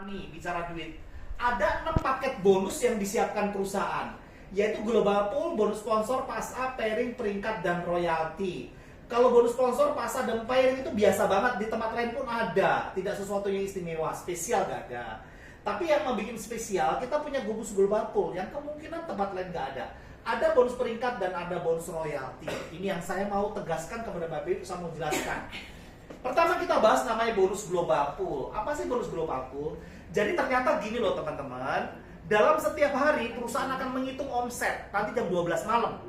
Nih, bicara duit. Ada 6 paket bonus yang disiapkan perusahaan, yaitu Global Pool, bonus sponsor, PASA, pairing, peringkat, dan royalti. Kalau bonus sponsor, PASA, dan pairing itu biasa banget, di tempat lain pun ada. Tidak sesuatu yang istimewa, spesial gak ada. Tapi yang membuat spesial, kita punya bonus Global Pool, yang kemungkinan tempat lain gak ada. Ada bonus peringkat dan ada bonus royalti. Ini yang saya mau tegaskan kepada Bapak Ibu, saya mau jelaskan. Pertama kita bahas namanya bonus Global Pool. Apa sih bonus Global Pool? Jadi ternyata gini loh teman-teman, dalam setiap hari perusahaan akan menghitung omset nanti jam 12 malam.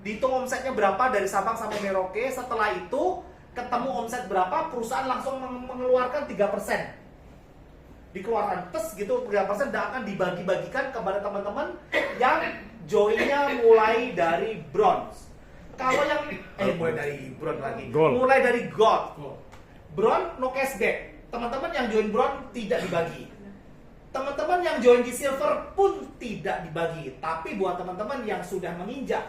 Dihitung omsetnya berapa dari Sabang sampai Merauke. Setelah itu ketemu omset berapa, perusahaan langsung mengeluarkan 3%. Dikeluarkan tes gitu 3% dan akan dibagi-bagikan kepada teman-teman yang joinnya mulai dari bronze. Kalau yang mulai dari bronze lagi. Gold. Mulai dari gold. Bronze no cashback. Teman-teman yang join bronze tidak dibagi. Teman-teman yang join di silver pun tidak dibagi. Tapi buat teman-teman yang sudah menginjak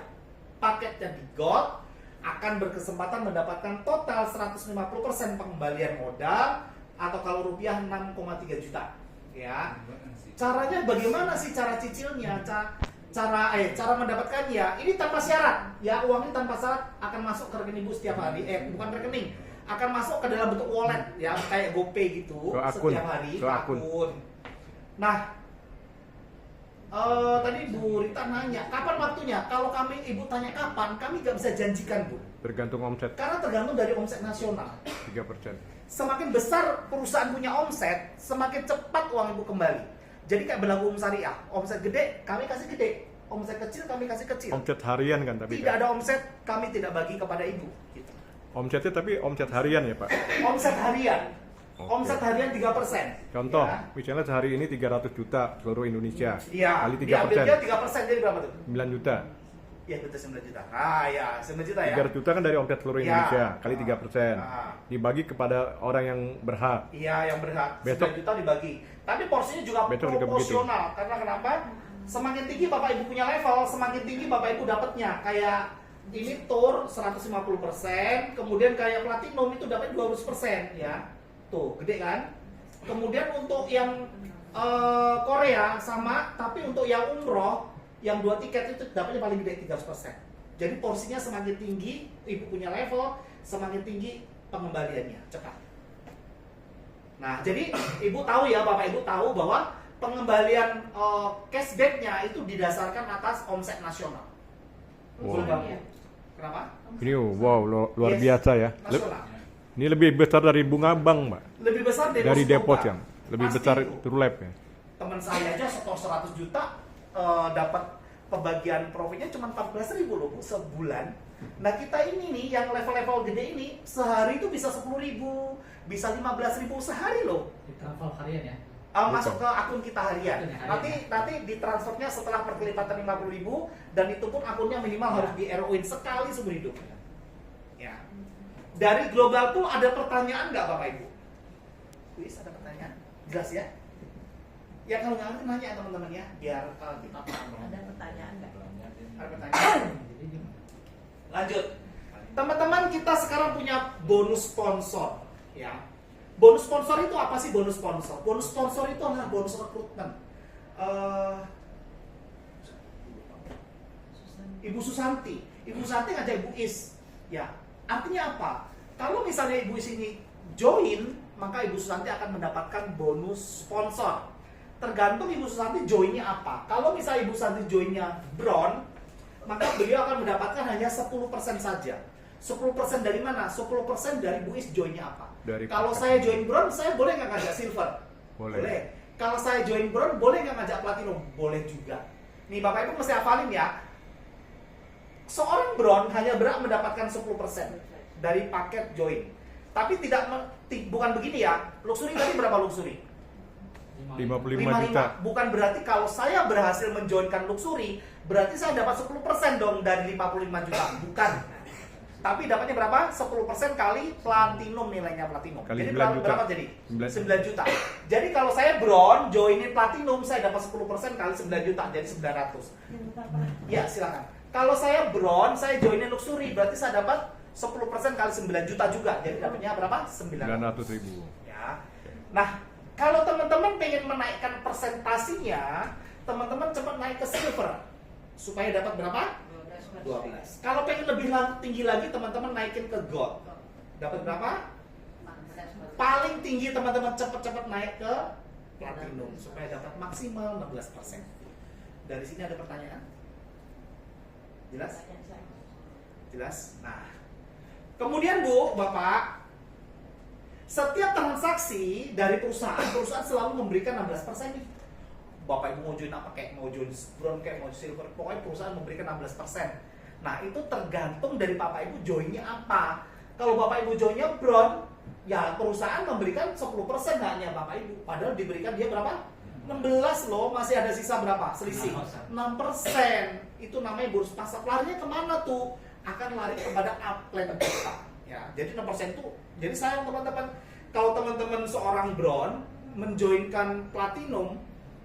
paketnya di gold akan berkesempatan mendapatkan total 150% pengembalian modal atau kalau rupiah 6,3 juta. Ya. Caranya bagaimana sih cara cicilnya? Cara mendapatkannya ini tanpa syarat ya, uang ini tanpa syarat akan masuk ke rekening Ibu setiap hari, bukan rekening, akan masuk ke dalam bentuk wallet ya, kayak GoPay gitu setiap hari ke akun. Nah, tadi Bu Rita nanya kapan waktunya. Kalau Ibu tanya kapan, kami nggak bisa janjikan Bu, tergantung omset, karena tergantung dari omset nasional 3%. Semakin besar perusahaan punya omset, semakin cepat uang Ibu kembali. Jadi kayak berlaku syariah, omset gede kami kasih gede, omset kecil kami kasih kecil. Omset harian kan tapi tidak kan? ada omset kami tidak bagi kepada Ibu gitu. Omsetnya tapi omset harian ya Pak? Omset harian. Oke. Omset harian 3%. Contoh, Ya. misalnya sehari ini 300 juta seluruh Indonesia. Iya, Kali 3%. diambilnya 3% jadi berapa tuh? 9 juta. Ya betul 9 juta. Ah ya, 9 juta ya. 300 juta kan dari omset seluruh Ya. Indonesia, kali 3%. Ah. Dibagi kepada orang yang berhak. Iya, yang berhak. Besok- 9 juta dibagi. Tapi porsinya juga Besok juga proporsional. Karena kenapa? Semakin tinggi Bapak Ibu punya level, semakin tinggi Bapak Ibu dapatnya. Kayak ini tour 150%, kemudian kayak platinum itu dapat 200% ya. Tuh, gede kan? Kemudian untuk yang Korea sama, tapi untuk yang umroh yang 2 tiket itu dapatnya paling gede 300%. Jadi porsinya semakin tinggi Ibu punya level, semakin tinggi pengembaliannya cepat. Nah, jadi Ibu tahu ya, Bapak Ibu tahu bahwa pengembalian cashbacknya itu didasarkan atas omset nasional. Wow. Kenapa? Ini wow, luar Yes. biasa ya. Nasional. Ini lebih besar dari bunga bank, Mbak. Lebih besar Dari depot yang lebih Pasti. besar Turlap ya. Teman saya aja setor 100 juta dapat pembagian profitnya cuma 14.000 loh Bu, sebulan. Nah kita ini nih yang level-level gede ini sehari itu bisa 10.000, bisa 15.000 sehari loh. Di travel harian ya. Masuk ke akun kita harian. Harian. Nanti ditransfernya setelah perkelipatan 50.000 dan itu pun akunnya minimal harus di RO-in sekali seumur hidup. Ya. Dari Global Pool ada pertanyaan nggak Bapak Ibu? Wis ada pertanyaan? Jelas ya? Ya kalau nggak ngerti nanya teman-teman ya, biar kita paham. Ada pertanyaan nggak? Ada pertanyaan? Lanjut. Teman-teman, kita sekarang punya bonus sponsor, ya. Bonus sponsor itu apa sih bonus sponsor? Bonus sponsor itu adalah bonus rekrutmen. Ibu Susanti ngajak Ibu Is, ya. Artinya apa? Kalau misalnya Ibu Is ini join, maka Ibu Susanti akan mendapatkan bonus sponsor. Tergantung Ibu Susanti joinnya apa. Kalau misalnya Ibu Susanti joinnya bronze, maka beliau akan mendapatkan hanya 10% saja. 10% dari mana? 10% dari Bu Is joinnya apa? Kalau saya join bronze, saya boleh nggak ngajak silver? Boleh. Kalau saya join bronze, boleh nggak ngajak platinum? Boleh juga. Nih Bapak Ibu mesti hafalin ya. Seorang bronze hanya berhak mendapatkan 10% dari paket join. Tapi bukan begini ya. Luxury tadi berapa luxury? 55 juta. Bukan berarti kalau saya berhasil menjoinkan luxury, berarti saya dapat 10% dong dari 55 juta. Bukan. Tapi dapatnya berapa? 10% kali platinum, nilainya platinum. Kali Jadi 9 juta. berapa jadi? 9 juta. Jadi kalau saya bronze, joinin platinum, saya dapat 10% kali 9 juta, jadi 900. Ya, silakan. Kalau saya bronze, saya joinin luxury, berarti saya dapat 10% kali 9 juta juga. Jadi dapatnya berapa? 900. 900.000. Ya. Nah, Kalau teman-teman pengen menaikkan persentasinya, teman-teman cepat naik ke silver supaya dapat berapa? 12. Kalau pengen lebih tinggi lagi, teman-teman naikin ke gold. Dapat berapa? Paling tinggi teman-teman cepat-cepat naik ke platinum supaya dapat maksimal 16%. Dari sini ada pertanyaan? Jelas? Jelas? Nah, kemudian Bu, Bapak, setiap transaksi dari perusahaan selalu memberikan 16% nih. Bapak Ibu mau join apa kayak mau join bronze kayak mau silver, pokoknya perusahaan memberikan 16%. Nah, itu tergantung dari Bapak Ibu joinnya apa. Kalau Bapak Ibu joinnya bronze, ya perusahaan memberikan 10% hanya Bapak Ibu. Padahal diberikan dia berapa? 16 loh, masih ada sisa berapa? Selisih 6%. Itu namanya bonus pasar. Larinya kemana tuh? Akan lari kepada upline kita. Ya, jadi 6% itu, jadi sayang teman-teman. Kalau teman-teman seorang bronze menjoinkan platinum,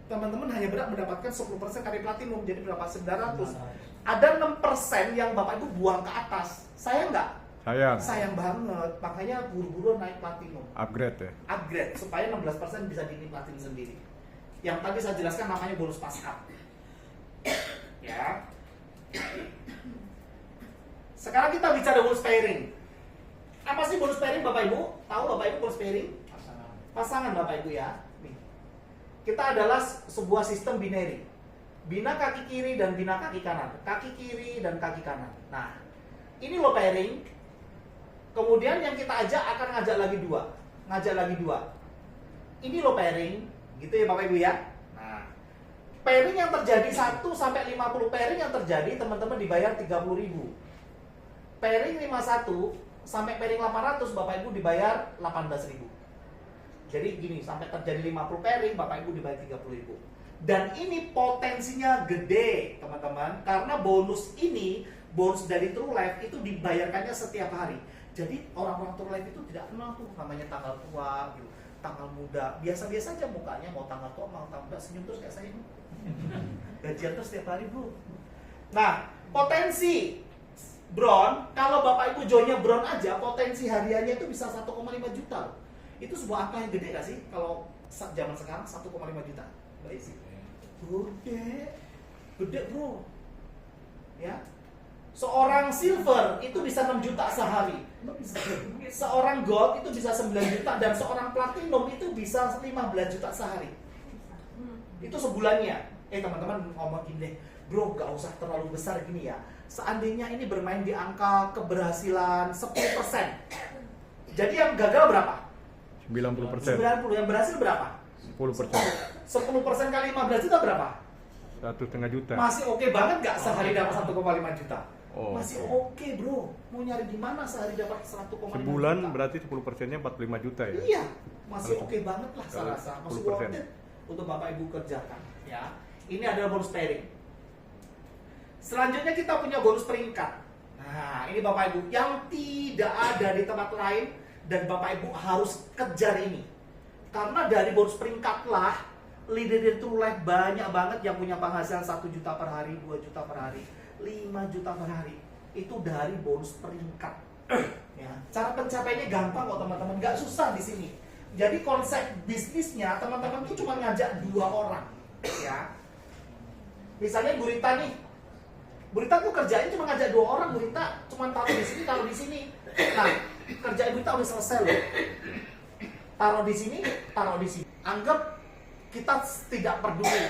teman-teman hanya berat mendapatkan 10% kali platinum. Jadi berapa? 900. Ada 6% yang Bapak Ibu buang ke atas. Sayang nggak? Sayang. Sayang banget. Makanya buru-buru naik platinum. Upgrade ya. Upgrade supaya 16% bisa dinikmatin sendiri. Yang tadi saya jelaskan namanya bonus pas up. Ya. Sekarang kita bicara bonus pairing. Apa sih bonus pairing Bapak Ibu? Tahu Bapak Ibu bonus pairing? Pasangan Bapak Ibu ya. Nih. Kita adalah sebuah sistem binary. Bina kaki kiri dan bina kaki kanan. Kaki kiri dan kaki kanan. Nah, ini loh pairing. Kemudian yang kita ajak akan ngajak lagi dua. Ngajak lagi dua. Ini loh pairing. Gitu ya Bapak Ibu ya. Nah, pairing yang terjadi 1 sampai 50 pairing yang terjadi teman-teman dibayar 30.000. Pairing 51 sampai pairing 800 Bapak Ibu dibayar 18.000. Jadi gini, sampai terjadi 50 pairing Bapak Ibu dibayar 30.000. Dan ini potensinya gede teman-teman, karena bonus ini, bonus dari True Life itu dibayarkannya setiap hari. Jadi orang-orang True Life itu tidak kenal tuh namanya tanggal tua gitu, tanggal muda. Biasa-biasa aja mukanya, mau tanggal tua mau tanggal muda, senyum terus kayak saya ini. Gajian terus setiap hari Bu. Nah, potensi bronze, kalau Bapak Ibu joinnya bronze aja, potensi hariannya itu bisa 1,5 juta. Itu sebuah angka yang gede gak sih? Kalau zaman sekarang 1,5 juta. Baik sih. Gede bro. Ya. Seorang silver itu bisa 6 juta sehari. Seorang gold itu bisa 9 juta dan seorang platinum itu bisa 15 juta sehari. Itu sebulannya. Teman-teman ngomong gini deh, bro gak usah terlalu besar gini ya. Seandainya ini bermain di angka keberhasilan 10%. Jadi yang gagal berapa? 90%. 90. Yang berhasil berapa? 10%. 10% kali 15 juta berapa? 1,5 juta. Masih oke banget nggak sehari dapat 1,5 juta? Oh, masih oke bro. Mau nyari di mana sehari dapat 1,5 sebulan juta? berarti 10%-nya 45 juta ya? Iya, masih Kalau oke banget lah saya kalau rasa. Masih 10%. worth it untuk Bapak Ibu kerjakan. Ya, ini adalah bonus pairing. Selanjutnya kita punya bonus peringkat. Nah, ini Bapak Ibu yang tidak ada di tempat lain dan Bapak Ibu harus kejar ini. Karena dari bonus peringkat lah, leader True Life banyak banget yang punya penghasilan 1 juta per hari, 2 juta per hari, 5 juta per hari. Itu dari bonus peringkat. Ya, cara pencapaiannya gampang kok teman-teman, nggak susah di sini. Jadi konsep bisnisnya teman-teman tuh cuma ngajak 2 orang, ya. Misalnya Gurita nih, Gurita tuh kerjain cuma ngajak 2 orang, Gurita cuma taruh di sini, taruh di sini. Nah, kerjaan Gurita udah selesai loh. Taruh di sini, taruh di sini. Anggap kita tidak peduli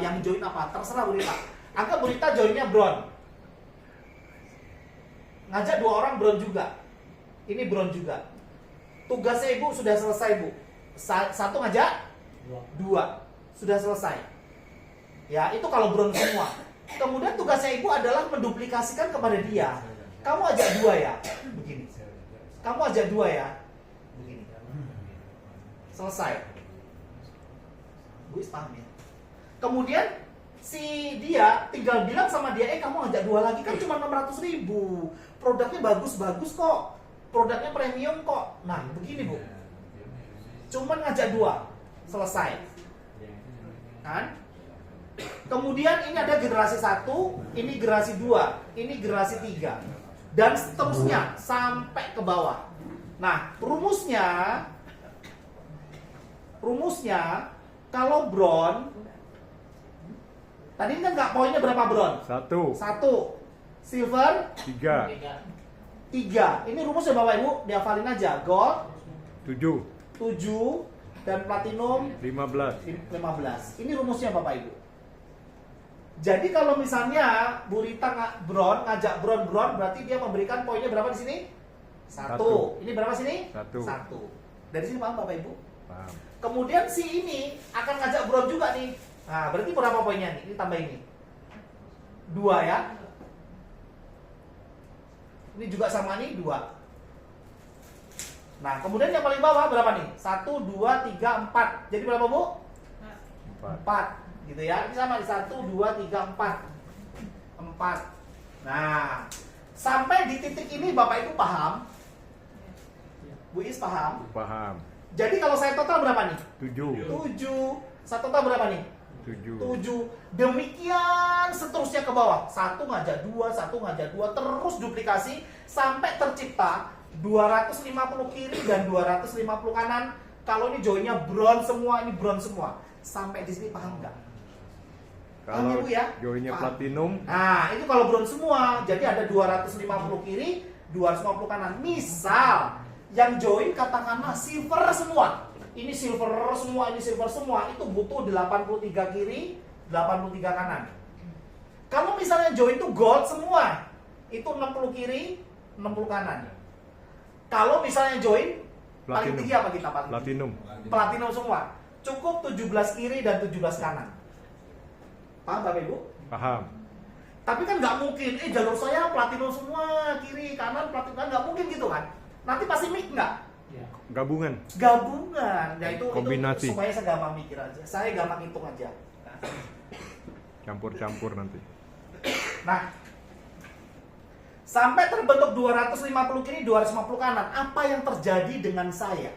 yang join apa, terserah Gurita. Anggap Gurita joinnya bronze. Ngajak 2 orang bronze juga. Ini bronze juga. Tugasnya Ibu sudah selesai Bu. Satu ngajak, 2 sudah selesai. Ya, itu kalau bronze semua. Kemudian tugasnya Ibu adalah menduplikasikan kepada dia. Kamu ajak 2 ya, begini. Kamu ajak 2 ya, begini. Selesai. Gue paham ya. Kemudian si dia tinggal bilang sama dia, kamu ngajak 2 lagi kan cuma 600.000. Produknya bagus-bagus kok. Produknya premium kok. Nah, begini Bu. Cuman ngajak 2, selesai. Kan? Kemudian ini ada generasi 1, ini generasi 2, ini generasi 3. Dan seterusnya sampai ke bawah. Nah, rumusnya rumusnya kalau bron, tadi kan nggak poinnya berapa bron? 1, 1, silver 3, 3. Ini rumusnya Bapak Ibu, dihafalin aja. Gold 7, 7 dan platinum 15. 15. Ini rumusnya Bapak Ibu. Jadi kalau misalnya Bu Rita ngajak bron berarti dia memberikan poinnya berapa di sini? 1. Ini berapa sini? 1. 1. Dari sini paham Bapak Ibu? Paham. Kemudian si ini akan ngajak bron juga nih. Nah, berarti berapa poinnya nih? Ini tambah ini. 2 ya. Ini juga sama nih 2. Nah, kemudian yang paling bawah berapa nih? 1, 2, 3, 4. Jadi berapa Bu? 4. Gitu ya. Ini sama di 1, 2, 3, 4. 4. Nah, sampai di titik ini Bapak Ibu paham? Bu Is paham? Paham. Jadi kalau saya total berapa nih? 7, 7. Saya total berapa nih? 7. 7. Demikian seterusnya ke bawah. 1 ngajak 2, 1 ngajak 2, terus duplikasi sampai tercipta 250 kiri dan 250 kanan. Kalau ini joinnya bronze semua, ini bronze semua. Sampai di sini paham nggak? Paham ya, Kalau Bu ya? joinnya Paham. platinum, Nah, itu kalau bronze semua. Jadi ada 250 kiri, 250 kanan. Misal yang join katakanlah silver semua. Ini silver semua, ini silver semua. Itu butuh 83 kiri, 83 kanan. Kalau misalnya join itu gold semua, itu 60 kiri, 60 kanan. Kalau misalnya join paling Platinum. tinggi apa kita paling tinggi? platinum. Platinum semua. Cukup 17 kiri dan 17 kanan. Paham Bapak Ibu? Paham. Tapi kan nggak mungkin, jalur saya platinum semua, kiri, kanan, platinum, kan nggak mungkin gitu kan. Nanti pasti mix nggak? Gabungan. Gabungan. Ya itu Kombinasi. Itu supaya saya gampang mikir aja. Saya gampang hitung aja. Campur-campur nanti. Nah, sampai terbentuk 250 kiri, 250 kanan. Apa yang terjadi dengan saya?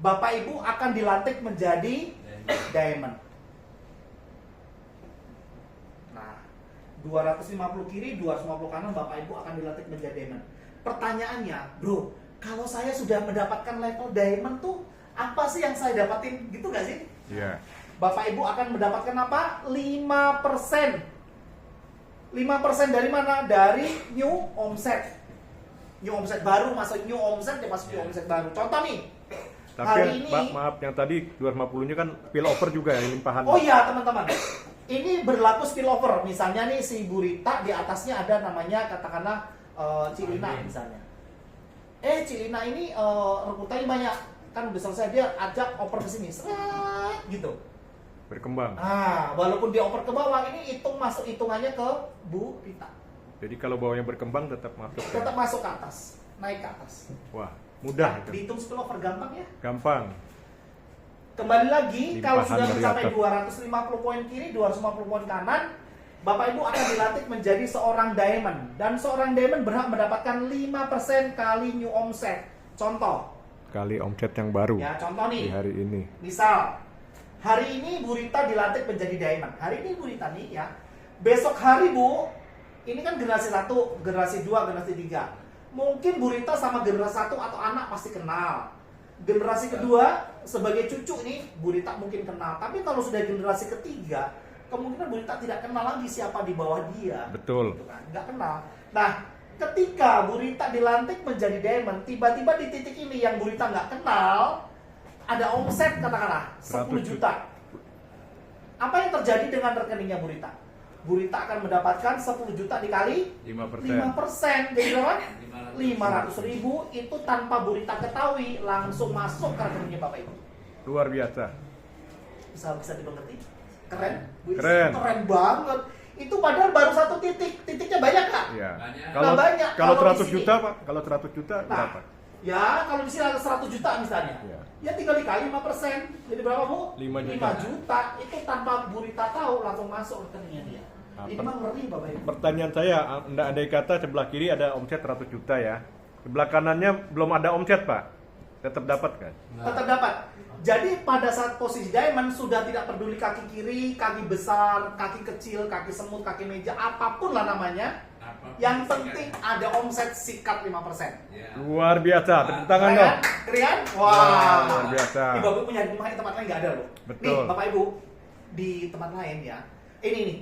Bapak Ibu akan dilantik menjadi diamond. Nah, 250 kiri, 250 kanan, Bapak Ibu akan dilantik menjadi diamond. Pertanyaannya, bro, kalau saya sudah mendapatkan level diamond tuh, apa sih yang saya dapatin? Gitu gak sih? Iya. Bapak Ibu akan mendapatkan apa? 5%. 5% dari mana? Dari new omset. New omset baru masuk new omset, dia masuk new omset baru. Contoh nih. Tapi hari yang, ini, maaf yang tadi 250-nya kan spillover juga ya, limpahan. oh iya teman-teman. Ini berlaku spillover. Misalnya nih si Burita di atasnya ada namanya katakanlah Cilina misalnya. Cilina ini rekrutanya banyak. Kan udah selesai, dia ajak oper ke sini. Seret gitu. Berkembang. Walaupun dia oper ke bawah, ini masuk hitungannya ke Bu Rita. Jadi kalau bawahnya berkembang tetap masuk. Ya? Tetap masuk ke atas, naik ke atas. Wah, mudah itu. Dihitung spillover gampang ya. Gampang. Kembali lagi, kalau Limpahan sudah dari mencapai atas. 250 poin kiri, 250 poin kanan, Bapak Ibu akan dilantik menjadi seorang diamond. Dan seorang diamond berhak mendapatkan 5% kali new omset. Contoh, Kali omset yang baru ya contoh di nih. hari ini. Misal, hari ini Bu Rita dilantik menjadi diamond. Hari ini Bu Rita nih ya. Besok hari Bu, ini kan generasi 1, generasi 2, generasi 3. Mungkin Bu Rita sama generasi 1 atau anak pasti kenal. Generasi kedua, sebagai cucu nih, Bu Rita mungkin kenal. Tapi kalau sudah generasi ketiga, kemungkinan Bu Rita tidak kenal lagi siapa di bawah dia. Betul. Gitu kan, nggak kenal. Nah, ketika Bu Rita dilantik menjadi diamond, tiba-tiba di titik ini yang Bu Rita nggak kenal, ada omset katakanlah 10 100 juta. Apa yang terjadi dengan rekeningnya Bu Rita? Bu Rita akan mendapatkan 10 juta dikali 5%. Jadi berapa? 500 ribu. Itu tanpa Bu Rita ketahui, langsung masuk ke rekeningnya Bapak Ibu. Luar biasa. Bisa dimengerti? Keren? Bu, Keren. Keren banget. Itu padahal baru satu titik. Titiknya banyak Kak? Iya. Banyak. Kalau banyak. kalau Kalau di 100 sini. juta, Pak. Kalau 100 juta berapa? Ya, kalau di sini ada 100 juta misalnya. Iya. Ya tinggal dikali 5%. Jadi berapa Bu? 5 juta. 5 juta. Itu tanpa Bu Rita tahu, langsung masuk rekeningnya dia. Ini mah ngeri Bapak Ibu. Pertanyaan saya, andai kata sebelah kiri ada omset 100 juta ya. Sebelah kanannya belum ada omset, Pak. Tetap dapat kan? Tetap dapat. Jadi pada saat posisi diamond sudah tidak peduli kaki kiri, kaki besar, kaki kecil, kaki semut, kaki meja, apapun lah namanya. Yang penting ada omset sikat 5%. Ya. Luar biasa, tepuk tangan Keren dong. kan? Keren? Wah, luar biasa. Ini Bapak Ibu punya di rumah, di tempat lain nggak ada loh. Betul. Nih, Bapak Ibu di tempat lain ya. Ini nih.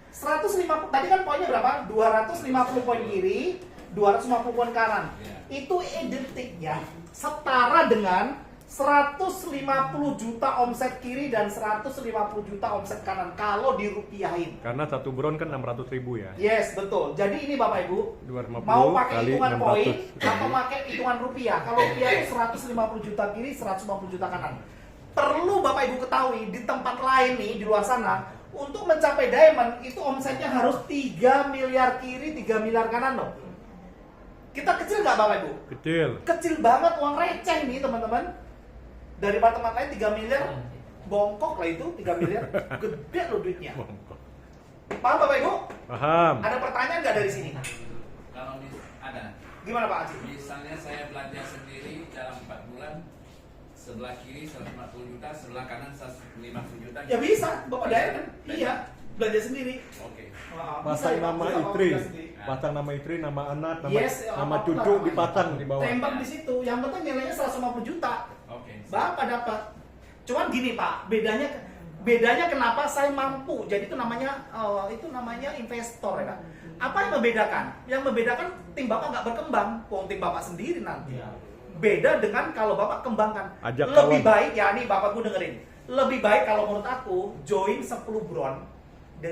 150 tadi kan poinnya berapa? 250 poin kiri, 250 poin kanan. Ya. Itu identiknya setara dengan 150 juta omset kiri dan 150 juta omset kanan kalau dirupiahin. Karena satu bron kan 600.000 ya. Yes, betul. Jadi ini Bapak Ibu 250 mau pakai kali hitungan 600. poin atau pakai hitungan rupiah. Kalau rupiah itu 150 juta kiri, 150 juta kanan. Perlu Bapak Ibu ketahui di tempat lain nih di luar sana untuk mencapai diamond itu omsetnya harus 3 miliar kiri, 3 miliar kanan loh. Kita kecil nggak Bapak Ibu? Kecil. Kecil banget, uang receh nih teman-teman. Daripada tempat lain 3 miliar, bongkok lah itu 3 miliar, gede loh duitnya. Paham Bapak Ibu? Paham. Ada pertanyaan nggak dari sini? Kalau ada, Gimana Pak Haji? misalnya saya belanja sendiri dalam 4 bulan, sebelah kiri 150 juta, sebelah kanan 150 juta. Ya bisa, Bapak Dayan kan? Iya, belanja sendiri. Oke. Wah, Pasang bisa, nama bisa, Bapak istri, belanja sendiri. pasang nama istri, nama anak, nama, Yes, nama apapun cucu lah. dipasang di bawah. Tembak di situ, yang penting nilainya 150 juta. Oke. Bapak dapat. Cuman gini Pak, bedanya kenapa saya mampu. Jadi itu namanya investor ya. Pak. Apa yang membedakan? Yang membedakan tim Bapak nggak berkembang, wong tim Bapak sendiri nanti. Beda dengan kalau Bapak kembangkan. Ajak Lebih kawan. baik ya nih Bapak gue dengerin. Lebih baik kalau menurut aku join 10 bron